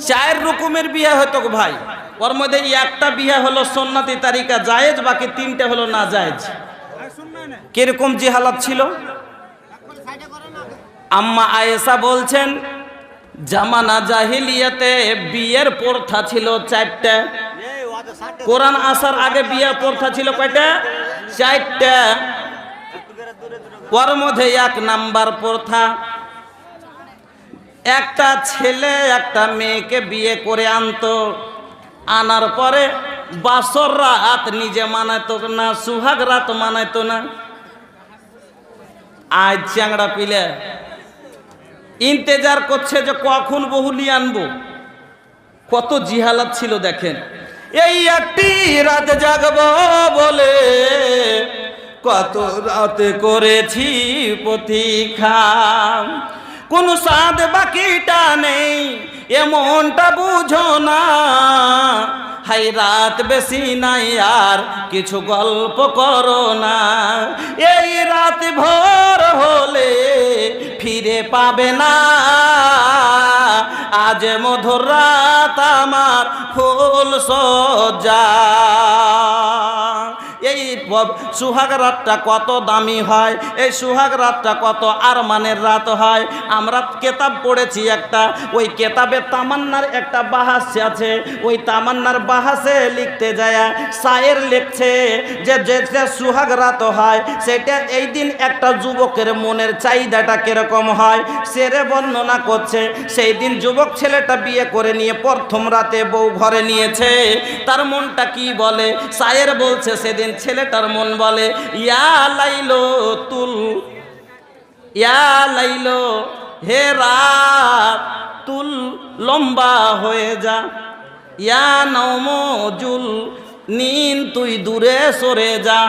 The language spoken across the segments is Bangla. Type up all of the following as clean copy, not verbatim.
চার রকমের বিয়ে হতো গো ভাই। ওর মধ্যে একটা বিয়ে হলো সুন্নতি তারিকা জায়েজ, বাকি তিনটে হলো না জায়েজ। কিরকম জিহালাত ছিল? আম্মা আয়েশা বলছেন জামানা জাহিলিয়াতে বিয়ের প্রথা ছিল চারটা। কোরআন আসার আগে বিয়ের প্রথা ছিল কয়টা? চারটা। ওর মধ্যে এক নাম্বার প্রথা, একটা ছেলে একটা মেয়েকে বিয়ে করে আনতো, আনার পরে বাসর রাত নিজে মানাইতো না, সুহাগ রাত মানাইতো না। আজ চ্যাংড়া পিলে ইন্তেজার করছে যে কখন বহুলি আনবো। কত জিহালাত ছিল দেখেন। এই একটি রাত জাগবো বলে কত রাতে করেছি প্রতীক্ষা, কোন সাদ বাকিটা নেই এমনটা বুঝো না, হাই রাত বেশি নাই আর কিছু গল্প করো না, এই রাত ভোর হলে ফিরে পাবে না, আজ মধুর রাত আমার ফুল সজ্জা। এই সুহাগ রাতটা কত দামি হয়, এই সুহাগ রাতটা কত আরমানের রাত হয়। আমরা কেতাব পড়েছি একটা, ওই কেতাবে তামান্নার একটা বাহাস আছে, ওই তামান্নার বাহাসে লিখতে যায় শায়ের লিখছে যে যে সুহাগ রাত হয় সেটা এই দিন একটা যুবকের মনের চাহিদাটা কিরকম হয় সেরে বর্ণনা করছে। সেই দিন যুবক ছেলেটা বিয়ে করে নিয়ে প্রথম রাতে বউ ঘরে নিয়েছে, তার মনটা কি বলে? শায়ের বলছে সেদিন ছেলেটার মন বলে ইয়া লাইলো তুল, ইয়া লাইলো হে রাত তুল লম্বা হয়ে যা, ইয়া নওমজুল নিন তুই দূরে সরে যা,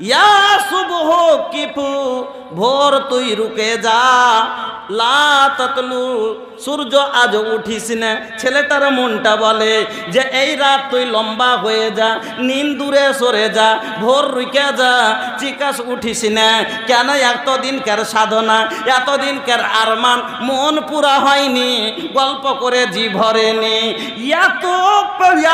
ইয়া সুবহ কিফু ভোর তুই রুকে যা, লা তাতলু সূর্য আজ উঠিস না। ছেলেটার মনটা বলে যে এই রাত তুই লম্বা হয়ে যা, নিন দূরে সরে যা, ভোর রুকে যা, চিকাস উঠিস না। কেন? এতদিনকার সাধনা, এতদিনকার আরমান মন পুরা হয়নি, গল্প করে জি ভরেনি।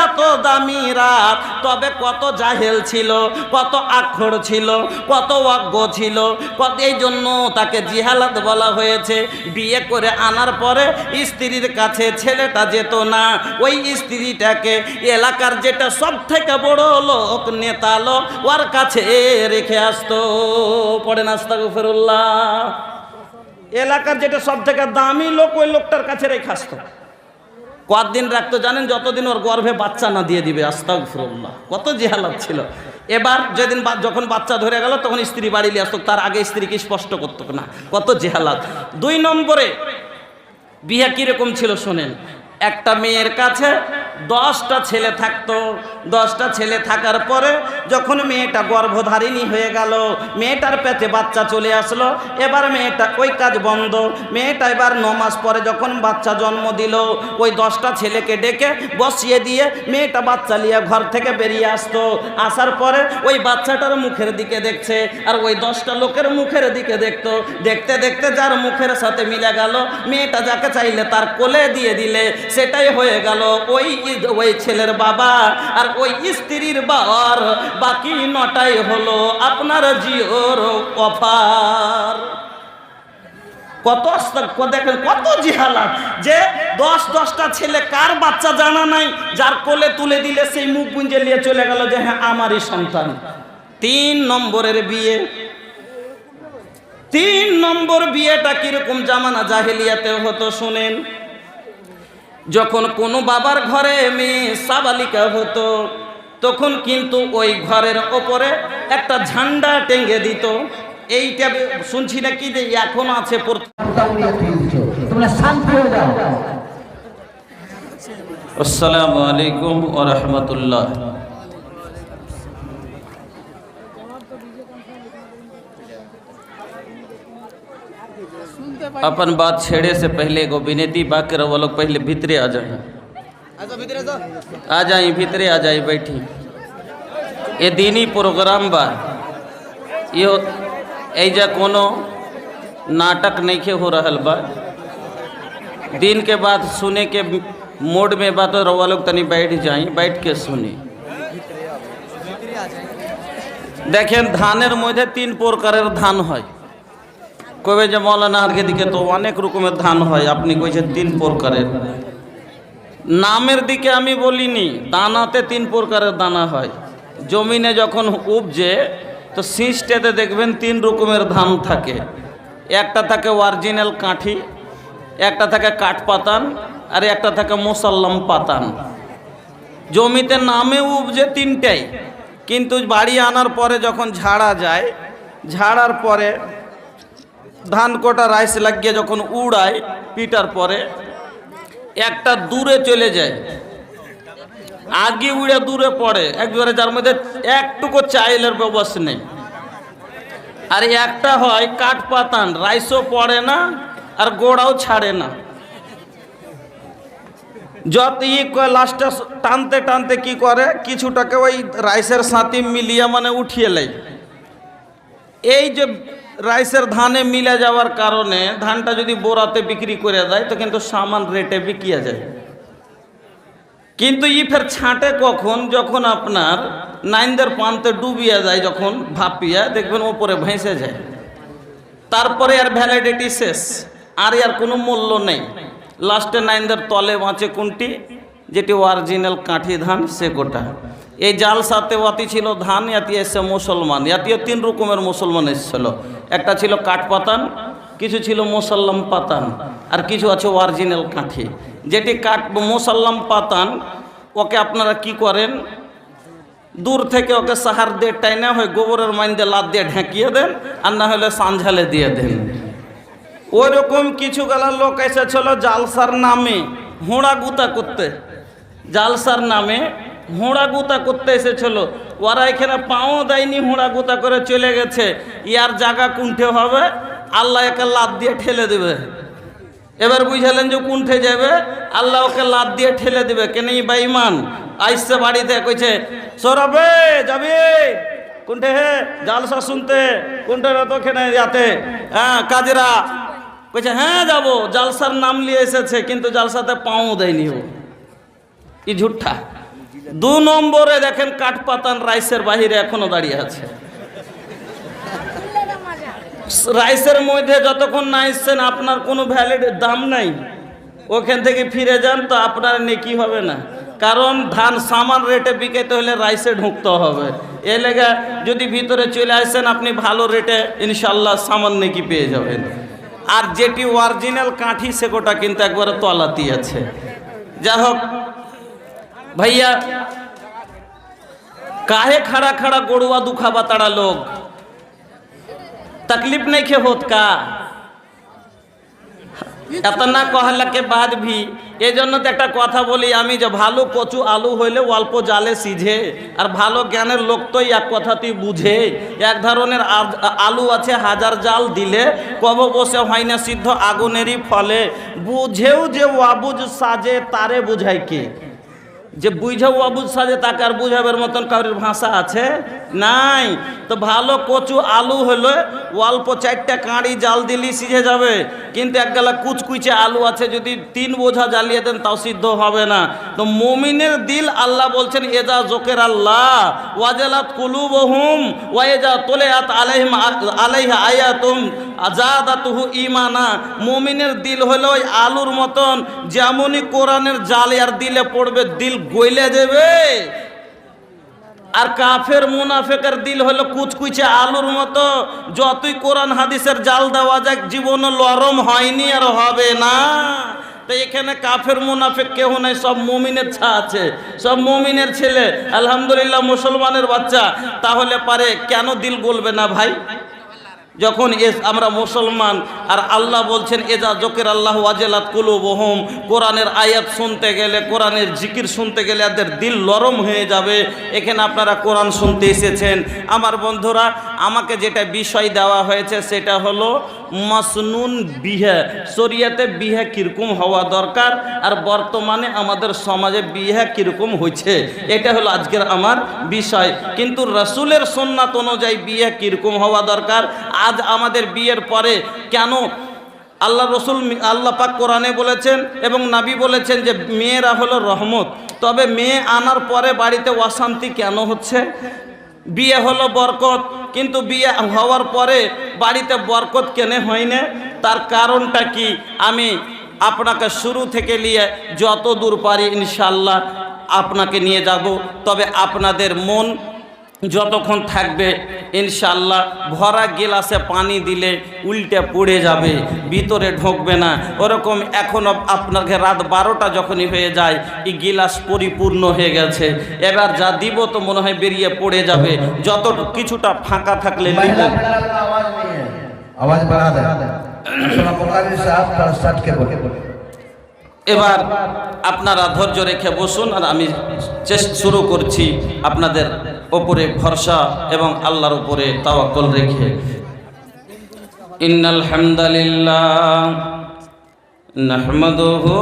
এত দামি রাত, তবে কত জাহেল ছিল, কত আখড় ছিল, কত অজ্ঞ ছিল, কত এই জন্য তাকে জিহালাত বলা হয়েছে। বিয়ে করে আনার পরে স্ত্রীর কাছে ছেলেটা যেত না, ওই স্ত্রীটাকে এলাকার যেটা সব থেকে বড় লোক নেতা লোক ওর কাছে রেখে আসতো। পড়েন আস্তাগফিরুল্লাহ। এলাকার যেটা সব থেকে দামি লোক ওই লোকটার কাছে রেখে আসতো। কতদিন রাখতো জানেন? যতদিন ওর গর্ভে বাচ্চা না দিয়ে দিবে। আস্তাগফিরুল্লাহ, কত জিহালাত ছিল। এবার যেদিন যখন বাচ্চা ধরে গেল তখন স্ত্রী বাড়ি নিয়ে আসতো, তার আগে স্ত্রীকে স্পষ্ট করতো না। কত জিহালাত। 2 নম্বরে বিয়ে কিরকম ছিল শোনেন। একটা মেয়ের কাছে 10টা ছেলে থাকতো। 10টা ছেলে থাকার পরে যখন মেয়েটা গর্ভধারিণী হয়ে গেল, মেয়েটার পেটে বাচ্চা চলে আসলো, এবার মেয়েটা ওই কাজ বন্ধ। মেয়েটা এবার 9 মাস পরে যখন বাচ্চা জন্ম দিল, ওই 10টা ছেলেকে ডেকে বসিয়ে দিয়ে মেয়েটা বাচ্চা নিয়ে ঘর থেকে বেরিয়ে আসতো। আসার পরে ওই বাচ্চাটার মুখের দিকে দেখছে, আর ওই 10টা লোকের মুখের দিকে দেখতো। দেখতে দেখতে যার মুখের সাথে মিলে গেল, মেয়েটা যাকে চাইলে তার কোলে দিয়ে দিলে, সেটাই হয়ে গেল ওই ছেলের বাবা আর ওই স্ত্রীর বাবার। বাকি 9টাই হলো আপনার জিওর অফার। কত দেখেন কত জিহালাত, যে 10টা ছেলে কার বাচ্চা জানা নাই, যার কোলে তুলে দিলে সেই মুখ গুঞ্জে নিয়ে চলে গেল যে হ্যাঁ আমারই সন্তান। 3 নম্বরের বিয়ে। 3 নম্বর বিয়েটা কিরকম জামানা জাহেলিয়াতে হতো শুনেন। যখন কোনো বাবার ঘরে মেয়ে সাবালিকা হতো, তখন কিন্তু ওই ঘরের ওপরে একটা ঝান্ডা টেঙ্গে দিত। এইটা শুনছি নাকি যে এখন আছে। আসসালামু আলাইকুম ওয়া রাহমাতুল্লাহ। अपन बात छेड़े से पहले एगो विनती बाकी वो लोग पहले भीतरे आ जाए, आ जाए भीतरे आ जाए, बैठी। ये दीनी प्रोग्राम बा, यो ऐजा कोनो नाटक नहीं हो रहल बा। दिन के बाद सुने के मोड में बात रवा लोग तनी बैठ जाई, बैठ के सुनी। देखें धानेर मध्य तीन प्रकारेर धान है। कবে যে মৌলানার দিকে তো অনেক রকমের ধান হয়, আপনি কইছেন তিন প্রকারের। নামের দিকে আমি বলিনি, দানাতে তিন প্রকারের দানা হয়। জমিনে যখন উপজে তো শীষটাতে দেখবেন তিন রকমের ধান থাকে। একটা থাকে অরিজিনাল কাঠি, একটা থাকে কাঠপাতান, আর একটা থাকে মোসাল্লাম পাতান। জমিতে নামে উপজে তিনটাই, কিন্তু বাড়ি আনার পরে যখন ঝাড়া যায়, ঝাড়ার পরে ধান কোটা রাইস লাগিয়ে যখন উড়ায় পিটার পরে একটা দূরে চলে যায়, আগে উড়ে দূরে পড়ে একবারে, যার মধ্যে একটুকু চাইলের ব্যবস্থা নেই। আর একটা হয় কাঠপাতান, রাইসও পড়ে না আর গোড়াও ছাড়ে না। যত লাস্টে টানতে টানতে কি করে, কিছুটাকে ওই রাইসের সাথে মিলিয়ে মানে উঠিয়ে লেয়। এই যে রাইসের ধানে মিলে যাওয়ার কারণে ধানটা যদি বোরাতে বিক্রি করে দেয় তো কিন্তু সামান রেটে বিকিয়া যায়। কিন্তু ফের ছাঁটে কখন, যখন আপনার নাইনদের পান্তে ডুবিয়ে যায়, যখন ভাপিয়া দেখবেন ওপরে ভেসে যায়, তারপরে আর ভ্যালিডিটি শেষ, আর কোনো মূল্য নেই। লাস্টে নাইনদের তলে বাঁচে কোনটি, যেটি অরিজিনাল কাঠি ধান, সে গোটা। এই জালসাতে ওয়াতি ছিল ধান, ইয়াতি এসে মুসলমান, ইয়াতিও তিন রকমের মুসলমান এসেছিল। একটা ছিল কাঠপাতান, কিছু ছিল মোসাল্লাম পাতান, আর কিছু আছে অরিজিনাল কাঠি। যেটি মোসাল্লাম পাতান, ওকে আপনারা কি করেন, দূর থেকে ওকে সাহার দিয়ে টাইনা হয় গোবরের মাইন দিয়ে লাদ দিয়ে ঢেকিয়ে দেন, আর না হলে সানঝালে দিয়ে দেন। ওই রকম কিছু গেলা লোক এসেছিল জালসার নামে হোঁড়া গুতা করতে, জালসার নামে হোঁড়া গুতা করতে এসেছিল। ওরা এখানে পাও দেয়নি, হোঁড়া গুতা করে চলে গেছে। ইয়ার জায়গা কুণ্ঠে হবে, আল্লাহ একে লাদ দিয়ে ঠেলে দেবে। এবার বুঝালেন যে কুণ্ঠে যাবে, আল্লাহ ওকে লাদ দিয়ে ঠেলে দেবে। কেন বেঈমান আইসে বাড়িতে কইছে সৌরভে যাবি কুণ্ঠে, হে জালসা শুনতে, কুণ্ঠে তো খেনে যাতে, হ্যাঁ কাজরা কইছে হ্যাঁ যাবো। জালসার নাম নিয়ে এসেছে, কিন্তু জালসাতে পাও দেয়নি। ও ই ঝুঠা। দু নম্বরে দেখেন কাঠপাতান রাইসের বাহিরে এখনো দাঁড়িয়ে আছে। রাইসের মধ্যে যতক্ষণ না আসছেন আপনার কোনো ভ্যালিড দাম নাই, ওখান থেকে ফিরে যান তো আপনার নেকি হবে না। কারণ ধান সামান রেটে বিকাইতে হলে রাইসে ঢুকতে হবে। এ লেগে যদি ভিতরে চলে আসেন আপনি ভালো রেটে ইনশাল্লাহ সামান নেকি পেয়ে যাবেন। আর যেটি অরিজিনাল কাঠি সেগোটা কিন্তু একবারে তলাতি আছে। যা হোক भैया, काहे खड़ा खड़ा गोड़ुआ दुखाबा ताड़ा लोग, तकलीफ नहीं खे होत का? এতনা कहला बाद भी এই জন্য তো একটা কথা বলি আমি, যে ভালো কচু আলু হইলে অল্প জালে সিঝে, আর ভালো জ্ঞানের লোক তো এক কথাতেই বুঝে। এক ধরনের আলু আছে হাজার জাল দিলে কব বসে হয় না সিদ্ধ আগুনেরই ফলে, বুঝেও যে ওয়াবুজ সাজে তারে বুঝায় কে? যে বুঝাও অবুঝ সাজে তাকে আর বুঝাবের মতন কারোর ভাষা আছে নাই। তো ভালো কচু আলু হলো অল্প চারটা কাঁড়ি জাল দিলি সিঝে যাবে, কিন্তু এক গেলা কুচকুচে আলু আছে যদি 3 বোঝা জ্বালিয়ে দেন তাও সিদ্ধ হবে না। তো মুমিনের দিল আল্লাহ বলছেন এজা জোকের আল্লাহ ওয়াজালাত কুলুবহুম ওয়াইজা তুলিয়াত আলাইহা আয়াতুম আযাদাতুহু ঈমানা। মুমিনের দিল হলো ওই আলুর মতন, যেমনই কোরআনের জাল আর দিলে পড়বে দিল গইলে যাবে। আর কাফের মুনাফিকের দিল হলো কুচকুচে আলুর মতো, যতই কোরআন হাদিসের জাল দেওয়া যাক জীবন লরম হয়নি আর হবে না। তো এখানে কাফের মুনাফিক কেউ নাই, সব মুমিনের ছা আছে, সব মুমিনের ছেলে, আলহামদুলিল্লাহ মুসলমানের বাচ্চা। তাহলে পারে কেন দিল গলবে না ভাই? যখন আমরা মুসলমান আর আল্লাহ বলছেন এজা জোকের আল্লাহ ওয়াজালাত কুলুবহুম, কোরআনের আয়াত শুনতে গেলে, কোরআনের জিকির শুনতে গেলে এদের দিল নরম হয়ে যাবে। এখানে আপনারা কোরআন শুনতে এসেছেন। আমার বন্ধুরা, আমাকে যেটা বিষয় দেওয়া হয়েছে সেটা হলো মাসনুন বিহে। শরিয়াতে বিহে কিরকম হওয়া দরকার আর বর্তমানে আমাদের সমাজে বিহে কিরকম হয়েছে, এটা হলো আজকের আমার বিষয়। কিন্তু রাসূলের সুন্নাত অনুযায়ী বিয়ে কিরকম হওয়া দরকার, আজ আমাদের বিয়ের পরে কেন আল্লাহ রসুল আল্লাহ পাক কোরআনে বলেছেন এবং নবী বলেছেন যে মেয়েরা হলো রহমত। তবে মেয়ে আনার পরে বাড়িতে অশান্তি কেন হচ্ছে? বিয়ে হলো বরকত, কিন্তু বিয়ে হওয়ার পরে বাড়িতে বরকত কেন হয় না? তার কারণটা কি আমি আপনাকে শুরু থেকে নিয়ে যত দূর পারি ইনশাআল্লাহ আপনাকে নিয়ে যাব। তবে আপনাদের মন যতক্ষণ থাকবে ইনশাআল্লাহ ভরা গিলাসে পানি দিলে উল্টে পড়ে যাবে, ভিতরে ঢুকবে না। ওরকম এখনও আপনাকে রাত 12টা যখনই হয়ে যায় এই গিলাস পরিপূর্ণ হয়ে গেছে, এবার যা দিব তো মনে হয় বেরিয়ে পড়ে যাবে। যত কিছুটা ফাঁকা থাকলে দিব। আওয়াজ বাড়া দেন। আসলে মুকাদ্দিস সাহেব তার স্টার্ট কে বলে। এবার আপনারা ধৈর্য রেখে বসুন আর আমি শুরু করছি আপনাদের ওপরে ভরসা এবং আল্লাহর উপরে তাওয়াক্কুল রেখে। ইন্নাল হামদালিল্লাহ নাহমাদুহু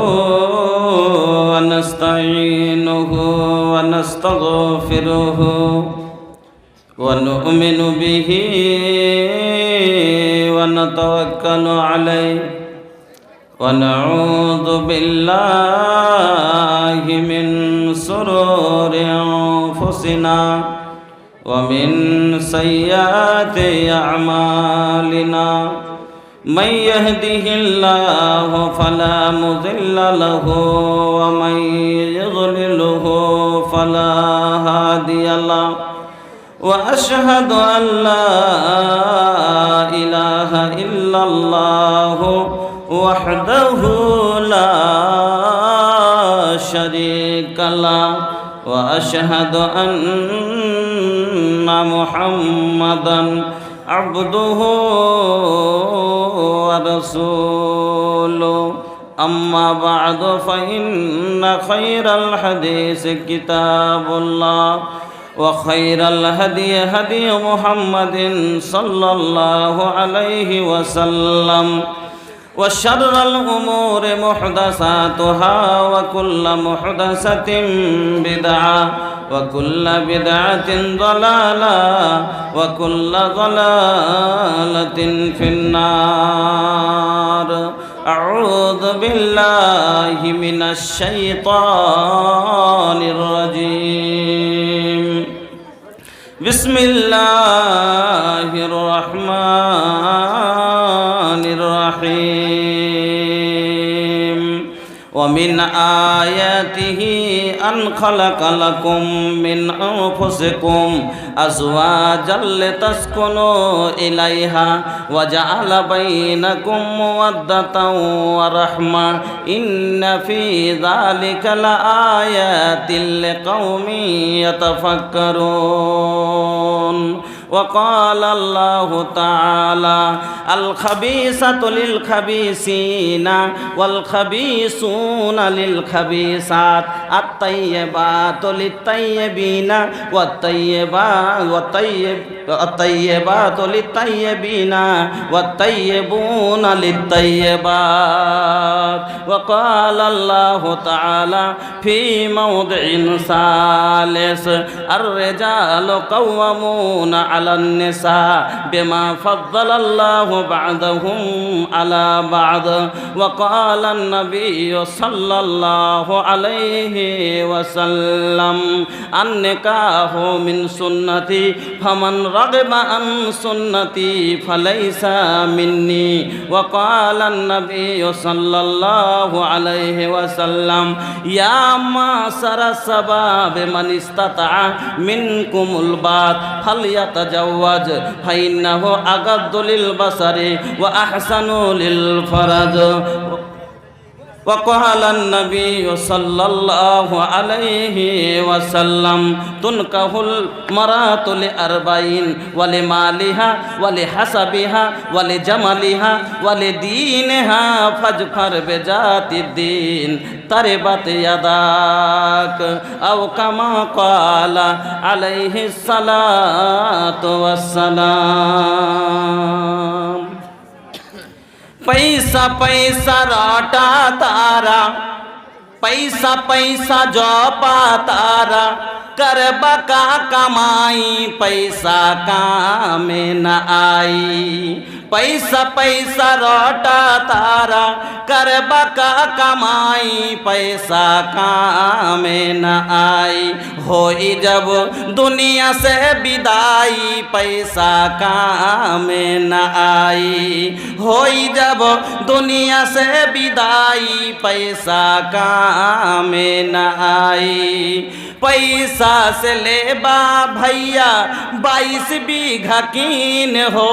ওয়া নাস্তাঈনুহু ওয়া নাস্তাগফিরুহু ওয়া নু'মিনু বিহি ওয়া নাতাওয়াক্কালু আলাইহি ونعوذ بالله من شرور أنفسنا ومن سيئات أعمالنا من يهده الله فلا مضل له ومن يضلله فلا هادي له وأشهد أن لا إله إلا الله وحده لا شريك له وأشهد أن محمدا عبده ورسوله أما بعد فإن خير الحديث كتاب الله وخير الهدي هدي محمد صلى الله عليه وسلم وشر الأمور محدثاتها وكل محدثة بدعة وكل بدعة ضلالة وكل ضلالة في النار أعوذ بالله من الشيطان الرجيم بسم الله الرحمن الرحيم ومن آياته أن خلق لكم من أنفسكم أزواجا لتسكنوا إليها وجعل بينكم مودة ورحمة إن في ذلك لآيات لقوم يتفكرون وقال الله تعالى الخبيثات للخبيثين والخبيثون للخبيثات الطيبات للطيبين والطيبات للطيبين والطيبون للطيبات وقال الله تعالى في موضع ثالث الرجال قوامون على النساء بما فضل الله بعضهم على بعض وقال النبي صلى الله عليه وسلم النكاح من سنتي فمن رغب عن سنتي فليس مني وقال النبي صلى الله عليه وسلم يا معشر الشباب من استطاع منكم الباء فليتزوج فإنه أغض للبصر وأحسن للفرج وقال النبي صلى الله عليه وسلم تنكح المرأة لأربعين ولمالها ولحسبها ولجمالها ولدينها فاظفر بذات الدين تربت يداك أو كما قال عليه الصلاة والسلام पैसा पैसा राटा तारा पैसा पैसा जपा तारा कर बका कमाई पैसा काम न आई पैसा पैसा रोटा तारा करबा का कमाई पैसा काम न आई होई जब दुनिया से विदाई पैसा काम न आई होई जब दुनिया से विदाई पैसा काम न आई पैसा से लेबा भैया 22 बीघा कीन हो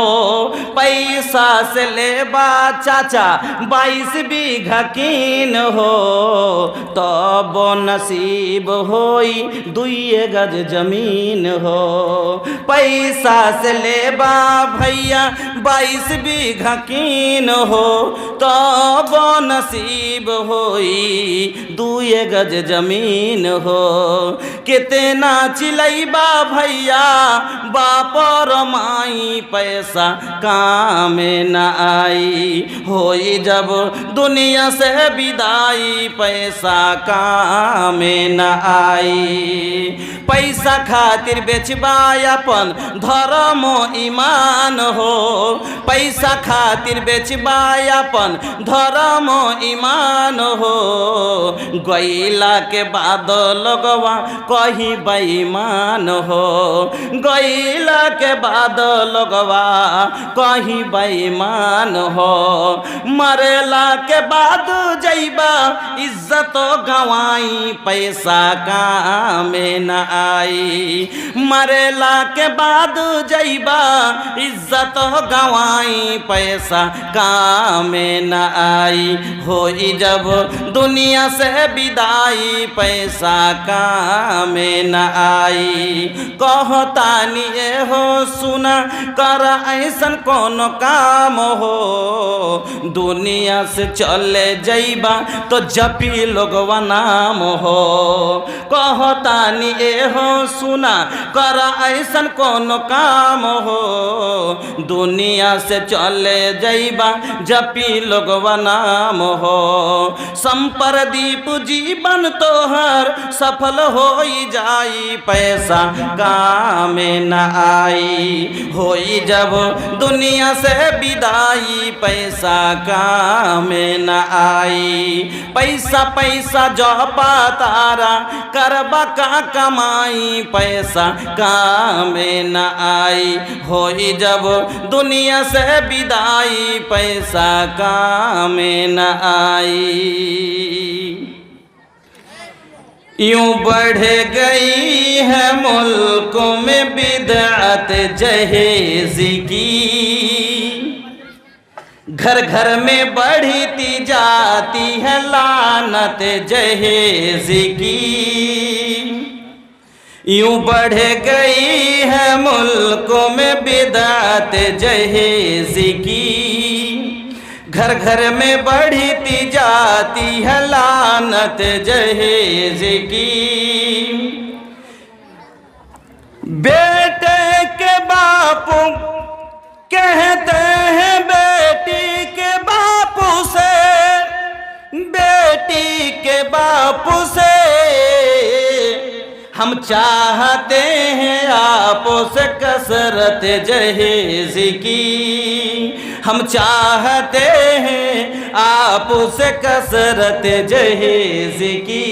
पैसा से लेबा चाचा 22 बीघा कीन हो तब नसीब होई 2 गज जमीन हो पैसा से लेबा भैया 22 बीघा कीन हो तब नसीब होई 2 गज जमीन हो कितना चिलैबा भैया बाप और माई पैसा काम न आई होई जब दुनिया से विदाई पैसा काम न आई पैसा खातिर बेचबा अपन धर्म ईमान हो पैसा खातिर बेचबा अपन धर्म ईमान हो गईला के बाद लगवा कहीं बेईमान हो गईला के बाद लगवा कहीं बेईमान हो मरेला के बाद जइबा इज्जत गवाई पैसा काम न आई मरेला के बाद जइबा इज्जत गवाई पैसा काम न आई होई जब दुनिया से विदाई पैसा काम न आई कहतानी हो सुना कर ऐसन कौन काम हो दुनिया से चले जइबा तो जपी लोगवा नाम हो कहतानी हो सुना कर ऐसन कौन काम हो दुनिया से चले जइबा जपी लोगवा नाम हो संप्रदीप जीवन तोहर सफल होई जाई पैसा काम न आई होई जब दुनिया से विदाई पैसा काम न आई पैसा पैसा जपा तारा करबा का कमाई पैसा काम न आई होई जब दुनिया से विदाई पैसा काम न आई यूं बढ़ गई है मुल्क में बिदअत जहेज की घर घर में बढ़ती जाती है लानत जहेज की यूं बढ़ गई है मुल्क में बिदअत जहेज की घर घर में बढ़ती जाती है लानत जहेज की बेटे के बापू कहते हैं बेटी के बापू से बेटी के बापू से हम चाहते हैं आपो से कसरत जहेज की हम चाहते हैं आपो से कसरत जहेज की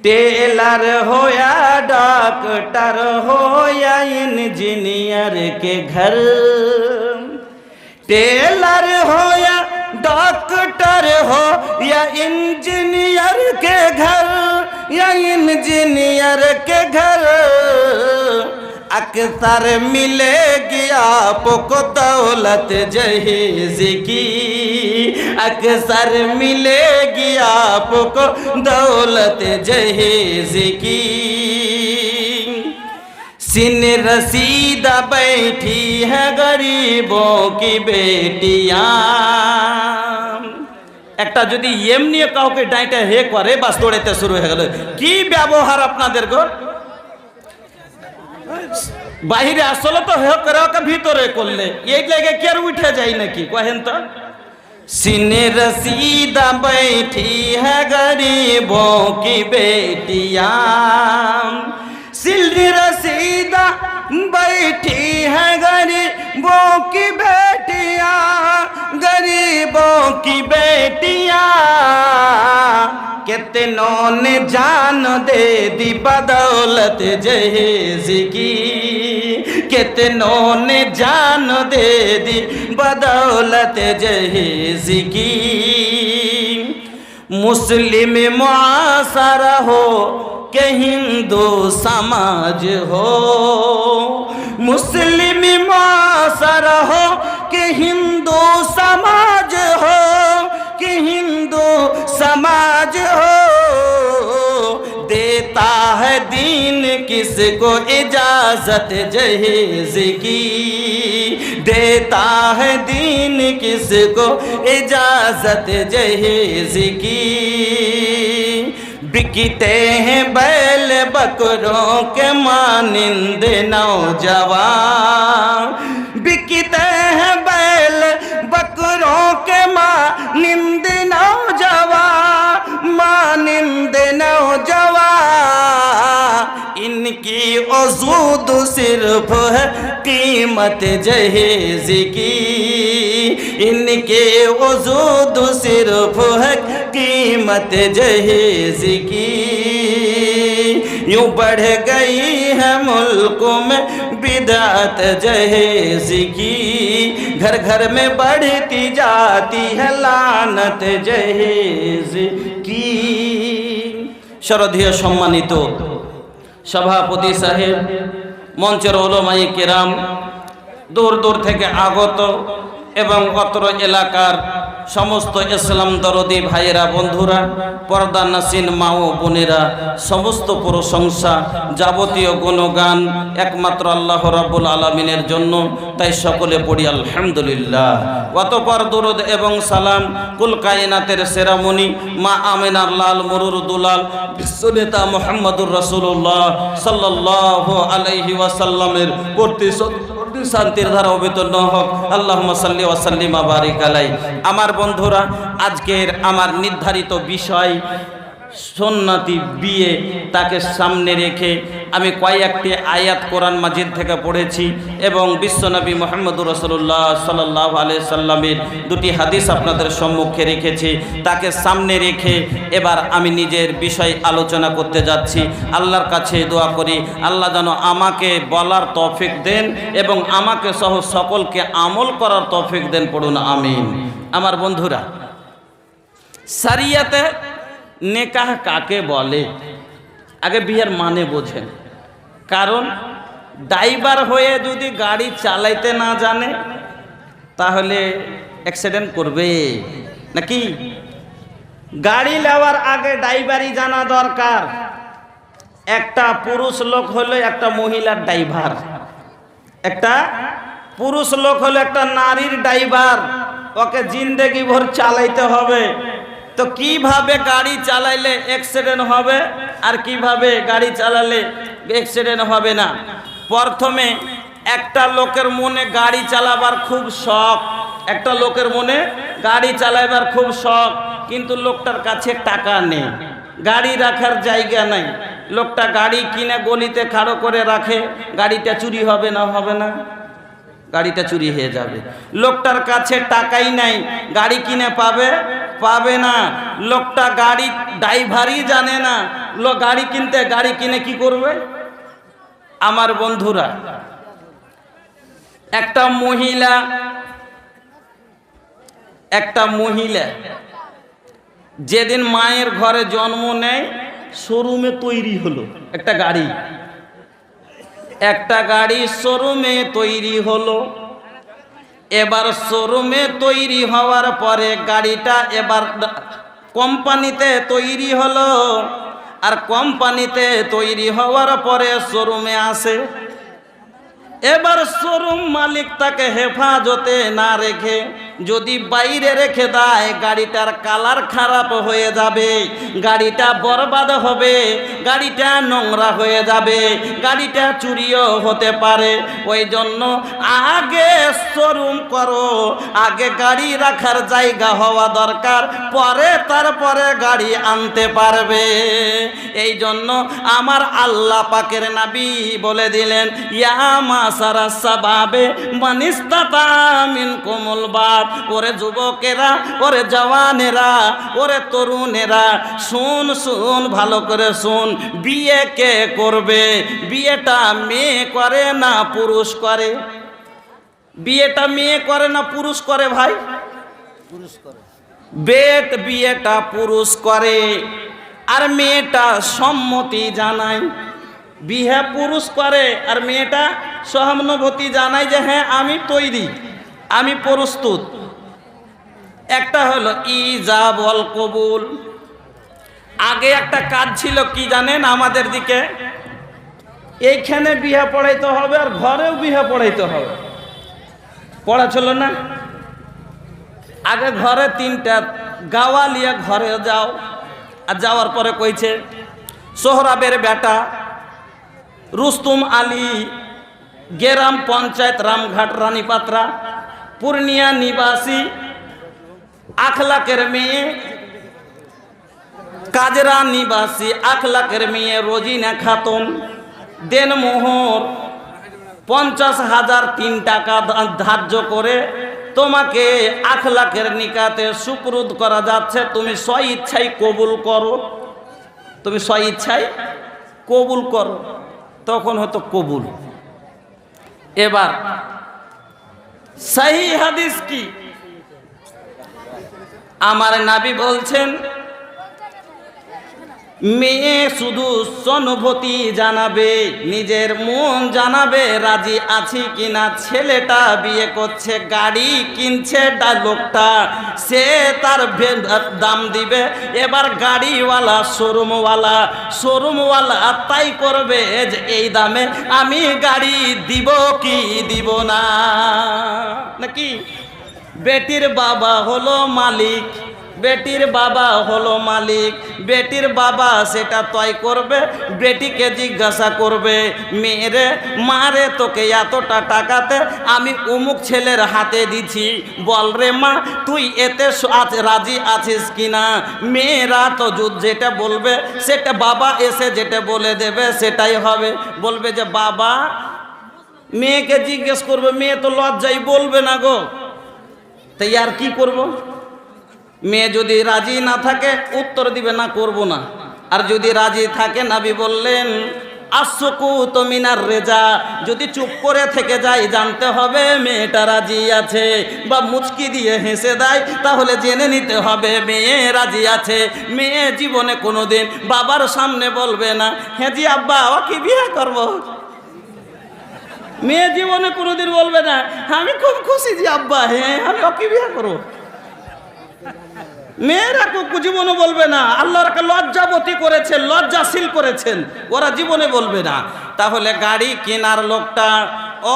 टेलर हो या डॉक्टर हो या इंजीनियर के घर टेलर हो या डॉक्टर हो या इंजीनियर के घर या इंजीनियर के घर अक्सर मिलेगी आपको दौलत जहेज की अक्सर मिलेगी आपको दौलत जहेज की सिन रसीदा बैठी है गरीबों की बेटियां একটা যদি এমনি কাউকে ডাইটা হে করে বাস দৌড়াইতে শুরু হয়ে গেল কি ব্যবহার আপনাদের গো বাহিরে আসলে তো হে করে ওকে ভিতরে করলে এই জায়গায় কি আর উঠে যায় নাকি কহেন তো सीने रसीदा बैठी है गरीबों की बेटियां सिल रसीदा बैठी है गरीबों की बेटियां, गरीबों की बेटियां, कितनों ने जान दे दी बदौलत जहेज की, कितनों ने जान दे दी बदौलत जहेज की। मुस्लिम मुआसरा हो कि हिंदू समाज हो, मुस्लिम मुआसरा हो कि हिंदू समाज हो, कि हिंदू समाज हो, देता है दीन किसको इजाजत जहेज की, देता है दीन किसको इजाजत जहेज की। बिकते हैं बैल बकरों के मानिंद नौजवान, बिकते हैं बैल बकरों के मानिंद नौजवान, मानिंद नौजवान। इनकी वजूद सिर्फ है कीमत जहेज की, इनके वजूद सिर्फ है कीमत जहेज की। यूं बढ़ गई है मुल्क में बिदअत जहेज की, घर घर में बढ़ती जाती है लानत जहेज की। श्रद्धेय सम्मानित सभापति साहेब, मंचेर उलमाए केराम, दूर दूर থেকে আগত এবং অত্র এলাকার সমস্ত ইসলাম দরদি ভাইয়েরা, বন্ধুরা, পর্দা নাসিন মা ও বোনেরা, সমস্ত প্রশংসা যাবতীয় গুণগান একমাত্র আল্লাহ রাব্বুল আলামিনের জন্য, তাই সকলে পড়ি আলহামদুলিল্লাহ। অতঃপর দুরুদ এবং সালাম কুল কায়নাতের সেরামনি মা আমিনার লাল মুরুর দুলাল বিশ্বনেতা মুহাম্মদুর রাসূলুল্লাহ সাল্লাল্লাহু আলাইহি ওয়াসাল্লামের প্রতি শান্তির ধারা অবিতর্ণ হোক। আল্লাহুম্মা সাল্লি ওয়া সাল্লিম ওয়া বারিক আলাইহি। আমার বন্ধুরা, আজকের আমার নির্ধারিত বিষয় সুন্নতি বিয়ে, তাকে সামনে রেখে আমি কয়েকটি আয়াত কোরআন মাজিদ থেকে পড়েছি এবং বিশ্বনবী মুহাম্মদুর রাসূলুল্লাহ সাল্লাল্লাহু আলাইহি সাল্লামের দুটি হাদিস আপনাদের সম্মুখে রেখেছি। তাকে সামনে রেখে এবার আমি নিজের বিষয় আলোচনা করতে যাচ্ছি। আল্লাহর কাছে দোয়া করি আল্লাহ যেন আমাকে বলার তৌফিক দেন এবং আমাকে সহ সকলকে আমল করার তৌফিক দেন, পড়ুন আমিন। আমার বন্ধুরা, শরিয়তে নেকাহ কাকে বলে? আগে বিয়ের মানে বোঝেন। কারণ ড্রাইভার হয়ে যদি গাড়ি চালাইতে না জানে তাহলে অ্যাক্সিডেন্ট করবে নাকি? গাড়ি নেওয়ার আগে ড্রাইভারই জানা দরকার। একটা পুরুষ লোক হলো একটা মহিলার ড্রাইভার, একটা পুরুষ লোক হলো একটা নারীর ড্রাইভার, ওকে জিন্দেগি ভর চালাইতে হবে। তো কিভাবে গাড়ি চালাইলে অ্যাক্সিডেন্ট হবে আর কিভাবে গাড়ি চালালে অ্যাক্সিডেন্ট হবে না? প্রথমে একটা লোকের মনে গাড়ি চালাবার খুব শখ, একটা লোকের মনে গাড়ি চালাবার খুব শখ, কিন্তু লোকটার কাছে টাকা নেই, গাড়ি রাখার জায়গা নাই। লোকটা গাড়ি কিনে গলিতে খাড়ো করে রাখে, গাড়িটা চুরি হবে না? হবে না? গাড়িটা চুরি হয়ে যাবে। লোকটার কাছে টাকাই নাই, গাড়ি কিনে পাবে? পাবে না। লোকটা গাড়ি ড্রাইভারই জানে না, লোক গাড়ি কিনে কি করবে? আমার বন্ধুরা, একটা মহিলা যেদিন মায়ের ঘরে জন্ম নেয় শোরুমে তৈরি হলো একটা গাড়ি শোরুমে তৈরি হলো। এবার শোরুমে তৈরি হওয়ার পরে গাড়িটা এবার কোম্পানিতে তৈরি হলো, আর কোম্পানিতে তৈরি হওয়ার পরে শোরুমে আসে। এবার শোরুম মালিক তাকে হেফাজতে না রেখে যদি বাইরে রেখে দেয় গাড়িটার কালার খারাপ হয়ে যাবে, গাড়িটা বরবাদ হবে, গাড়িটা নোংরা হয়ে যাবে, গাড়িটা চুরিও হতে পারে। ওই জন্য আগে শোরুম করো, আগে গাড়ি রাখার জায়গা হওয়া দরকার, পরে তারপরে গাড়ি আনতে পারবে। এই জন্য আমার আল্লাহ পাকের নবী বলে দিলেন, ইয়া মাসারা সাবাবে মানিস্তাতা মিনকুমুল বাত। ওরে যুবকেরা, ওরে জওয়ানেরা, ওরে তরুণেরা, শুন শুন ভালো করে শুন, বিয়ে কে করবে? বিয়েটা মেয়ে করে না পুরুষ করে? বিয়েটা মেয়ে করে না পুরুষ করে ভাই? পুরুষ করে। বিয়েটা পুরুষ করে, আর মেয়েটা সম্মতি জানায়। বিয়ে পুরুষ করে আর মেয়েটা সহানুভূতি জানায় যে হ্যাঁ আমি তৈরি, আমি প্রস্তুত। একটা হলো ইজাব ওয়াল কবুল। আগে একটা কাজ ছিল কি জানেন? আমাদের দিকে এইখানে বিয়ে পড়াইতে হবে আর ঘরেও বিয়ে পড়াইতে হবে। পড়া ছিল না? আগে ঘরে 3টা গাওয়ালিয়া ঘরে যাও, আর যাওয়ার পরে কইছে সোহরাবের বেটা রুস্তুম আলী, গেরাম পঞ্চায়েত রামঘাট রানীপাত্রা, পূর্ণিয়া নিবাসী, আখলাকের মেয়ে, কাজরা নিবাসী, আখলাকের মেয়ে রোজিনা খাতুন, দেনমোহর 50,000 3 টাকা ধার্য করে তোমাকে আখলাকের নিকাতে সুপুরুদ করা যাচ্ছে। তুমি স্বইচ্ছায় কবুল করো, তুমি স্বইচ্ছায় কবুল করো। তখন হয়তো কবুল। এবার সহি হাদিস কি? আমার নবী বলছেন, মেয়ে শুধু সহানুভূতি জানাবে, নিজের মন জানাবে রাজি আছি কিনা। ছেলেটা বিয়ে করছে, গাড়ি কিনছে লোকটা, সে তার দাম দিবে। এবার গাড়িওয়ালা শোরুমওয়ালা তাই করবে যে এই দামে আমি গাড়ি দিব কি দিব না, নাকি? বেটির বাবা হলো মালিক, বেটির বাবা হলো মালিক, বেটির বাবা সেটা তয় করবে। বেটিকে জিজ্ঞাসা করবে, মেয়েরে মারে তোকে এতটা টাকাতে আমি অমুক ছেলের হাতে দিছি, বল রে মা তুই এতে রাজি আছিস কিনা? মেয়েরা তো যেটা বলবে সেটা, বাবা এসে যেটা বলে দেবে সেটাই হবে। বলবে যে বাবা, মেয়েকে জিজ্ঞেস করবে, মেয়ে তো লজ্জাই বলবে না গো, তাই আর কি করব? মেয়ে যদি রাজি না থাকে উত্তর দিবে না, করব না। আর যদি রাজি থাকে, নবী বললেন আসকুত মিনার রেজা, যদি চুপ করে থেকে যায় জানতে হবে মেয়েটা রাজি আছে, বা মুচকি দিয়ে হেসে দেয় তাহলে জেনে নিতে হবে মেয়ে রাজি আছে। মেয়ে জীবনে কোনোদিন বাবার সামনে বলবে না হ্যাঁ জি আব্বা ওকে বিয়ে করব। মেয়ে জীবনে কোনোদিন বলবে না আমি খুব খুশি জি আব্বা, হ্যাঁ আমি ওকে বিয়ে করবো। মেয়েরা জীবনে বলবে না। আল্লাহর লজ্জাবতী করেছেন, লজ্জাশীল করেছেন, ওরা জীবনে বলবে না। তাহলে গাড়ি কেনার লোকটা,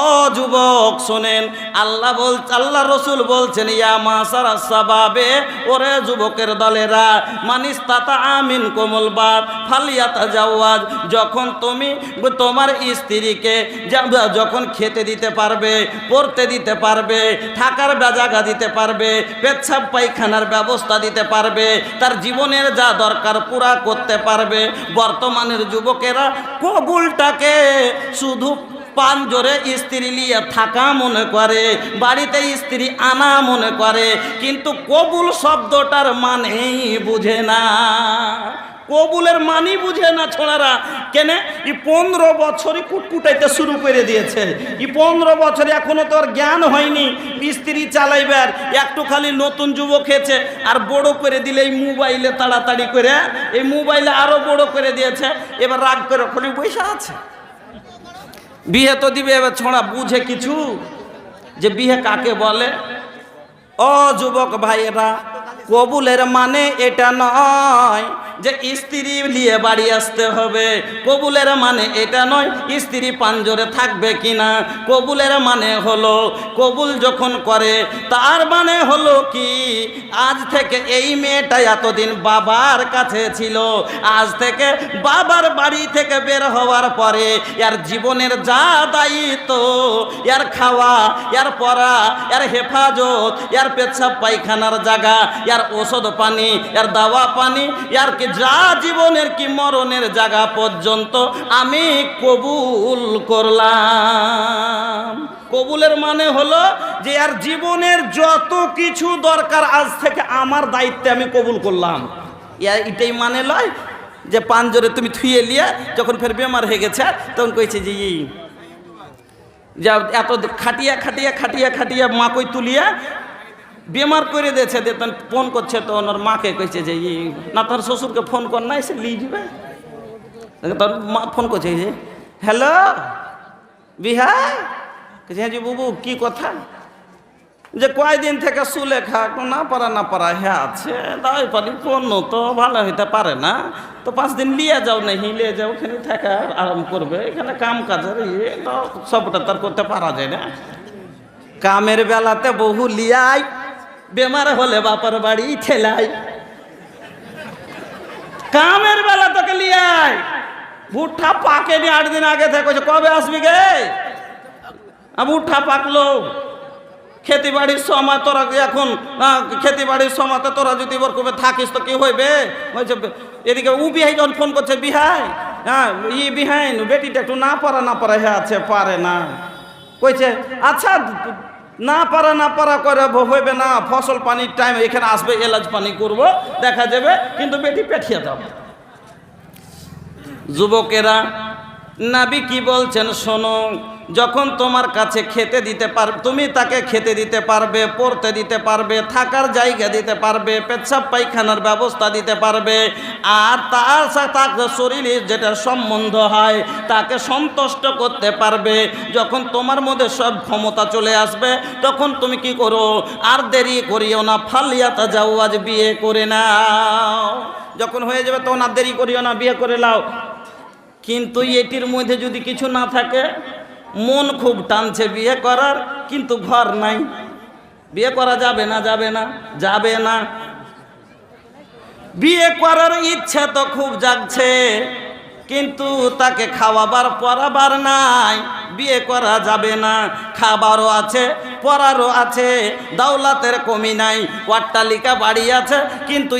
ও যুবক শোনেন, আল্লাহ রসুল বলছেন ইয়া মাসারা সাবাবে, ওরে যুবকের দলেরা, মানিস্তাতা আমিন কোমল বাত ফালিয়াতা জাওয়াজ। যখন তুমি তোমার স্ত্রীকে যখন খেতে দিতে পারবে, পড়তে দিতে পারবে, থাকার জায়গা দিতে পারবে, পেচ্ছাপ পায়খানার ব্যবস্থা দিতে পারবে, তার জীবনের যা দরকার পুরা করতে পারবে। বর্তমানের যুবকেরা কবুলটাকে শুধু পাঞ্জরে স্ত্রী নিয়ে থাকা মনে করে, বাড়িতে স্ত্রী আনা মনে করে, কিন্তু কবুল শব্দটার মানেই বুঝে না। কবুলের মানি বুঝে না ছোড়ারা। কেন? এই 15 বছরই কুটকুটাইতে শুরু করে দিয়েছে। এই 15 বছরে এখনো তোর জ্ঞান হয়নি স্ত্রী চালাইবার। একটু খালি নতুন যুবক হয়েছে, আর বড় করে দিলে এই মোবাইলে তাড়াতাড়ি করে, এই মোবাইলে আরো বড় করে দিয়েছে। এবার রাগ করে ওখানে বসে আছে। বিয়ে তো দিবে, এবার ছোড়া বুঝে কিছু যে বিয়ে কাকে বলে। ও যুবক ভাইয়েরা, কবুলের মানে এটা নয় যে স্ত্রী নিয়ে বাড়ি আসতে হবে। কবুলের মানে এটা নয় স্ত্রী পাঞ্জরে থাকবে কিনা। কবুলের মানে হলো কবুল যখন করে তার মানে হলো কি, আজ থেকে এই মেয়েটা এতদিন বাবার কাছে ছিল, আজ থেকে বাবার বাড়ি থেকে বের হওয়ার পরে এর জীবনের যা দায়িত্ব, এর খাওয়া, এর পড়া, এর হেফাজত, এর পেচ্ছাপ পায়খানার জায়গা, এর ওষুধ পানি, এর দাওয়া পানি, এর কি যা জীবনের কি মরণের জায়গা পর্যন্ত আমি কবুল করলাম। কবুলের মানে হলো যে আর জীবনের যত কিছু দরকার আজ থেকে আমার দায়িত্বে আমি কবুল করলাম। এটাই মানে লয় যে পাঞ্জরে তুমি থুয়ে লিয়া যখন ফের বেমার হয়ে গেছে তখন কইছে যে যা এত খাটিয়া খাটিয়া খাটিয়া খাটিয়া মা কই তুলিয়া বেমার করে দিয়েছে, তখন ফোন করছে তো ওনার মাকে কইছে যে না তোর শ্বশুরকে ফোন কর না এসে লিয়ে যাবে। তোর মা ফোন করছে যে হ্যালো বিহা, হ্যাঁ জি বাবু কি কথা, যে কয়দিন থেকে সুলেখা না পারা হ্যাঁ আছে দাওয়াই পারি কোন তো ভালো হইতে পারে না, তো 5 দিন লিয়ে যাও নাহি লিয়ে যাও, ওখানে থাকা আরাম করবে, এখানে কাম কাজের তো সবটা তার করতে পারা যায় না। কামের বেলাতে বহু লিয়াই, বেমার হলে বাপার বাড়ি ঠেলাই। কামের বেলা তোকে লিয়াই, ভুট্টা পাকে নি 8 দিন আগে থেকে কবে আসবি গে, ভুট্টা পাকলো খেতি বাড়ির সময় তোরা এখন খেতি বাড়ির সময়তে তোরা যদি ওর কবে থাকিস তো কি হইবে। এদিকে উ বিহাই যখন ফোন করছে বিহাই, হ্যাঁ বিহাইন বেটিটা একটু না পারা হ্যাঁ আছে পারে না, কইছে আচ্ছা না পারা করে হইবে না, ফসল পানির টাইম এখানে আসবে এলাচ পানি করব দেখা যাবে, কিন্তু বেটি পেঠিয়ে দাও। যুবকেরা নবী কি বলছেন শোনো, যখন তোমার কাছে খেতে দিতে পারবে, তুমি তাকে খেতে দিতে পারবে, পড়তে দিতে পারবে, থাকার জায়গা দিতে পারবে, পেচ্ছাপ পায়খানার ব্যবস্থা দিতে পারবে, আর তার সাথে তার শরীরে যেটা সম্বন্ধ হয় তাকে সন্তুষ্ট করতে পারবে, যখন তোমার মধ্যে সব ক্ষমতা চলে আসবে তখন তুমি কি করো, আর দেরি করিও না, ফালিয়াতা যাও আজ বিয়ে করে নাও। যখন হয়ে যাবে তখন আর দেরি করিও না, বিয়ে করে নাও। কিন্তু এটির মধ্যে যদি কিছু না থাকে, মন খুব টানছে বিয়ে করার কিন্তু ঘর নাই, বিয়ে করা যাবে না। বিয়ে করার ইচ্ছা তো খুব জাগছে কিন্তু তাকে খাওয়াবার পরাবার নাই, বিয়ে করা যাবে না। খাবারও আছে, পড়ারও আছে, দৌলতের কমি নাই, অট্টালিকা বাড়ি আছে, কিন্তু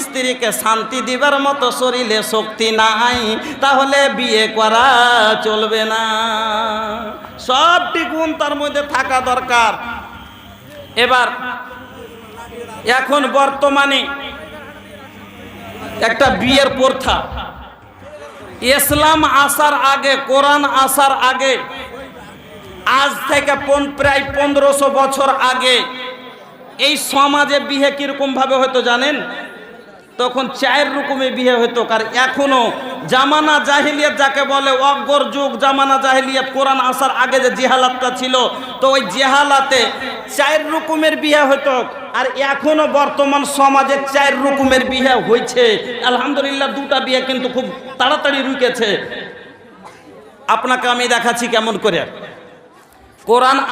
স্ত্রীকে শান্তি দিবার মতো শরীরে শক্তি নাই, তাহলে বিয়ে করা চলবে না। সবটি গুণ তার মধ্যে থাকা দরকার। এবার এখন বর্তমানে একটা বিয়ের প্রথা, ইসলাম আসার আগে, কোরআন আসার আগে, আজ থেকে প্রায় 1500 বছর আগে এই সমাজে বিয়ে কিরকম ভাবে হতো জানেন? তখন 4 রকমের বিয়ে হতো। কারণ এখনো জামানা জাহিলিয়াত যাকে বলে, অজ্ঞর যুগ জামানা জাহিলিয়াত, কোরআন আসার আগে যে জিহালাতটা ছিল, তো ওই জিহালাতে 4 রকমের বিয়ে হতো। আর এখনো বর্তমান সমাজে 4 রকমের বিয়ে হয়েছে। আলহামদুলিল্লাহ 2টা বিয়ে কিন্তু খুব তাড়াতাড়ি রুকেছে। আপনাকে আমি দেখাচ্ছি কেমন করে। কোরআন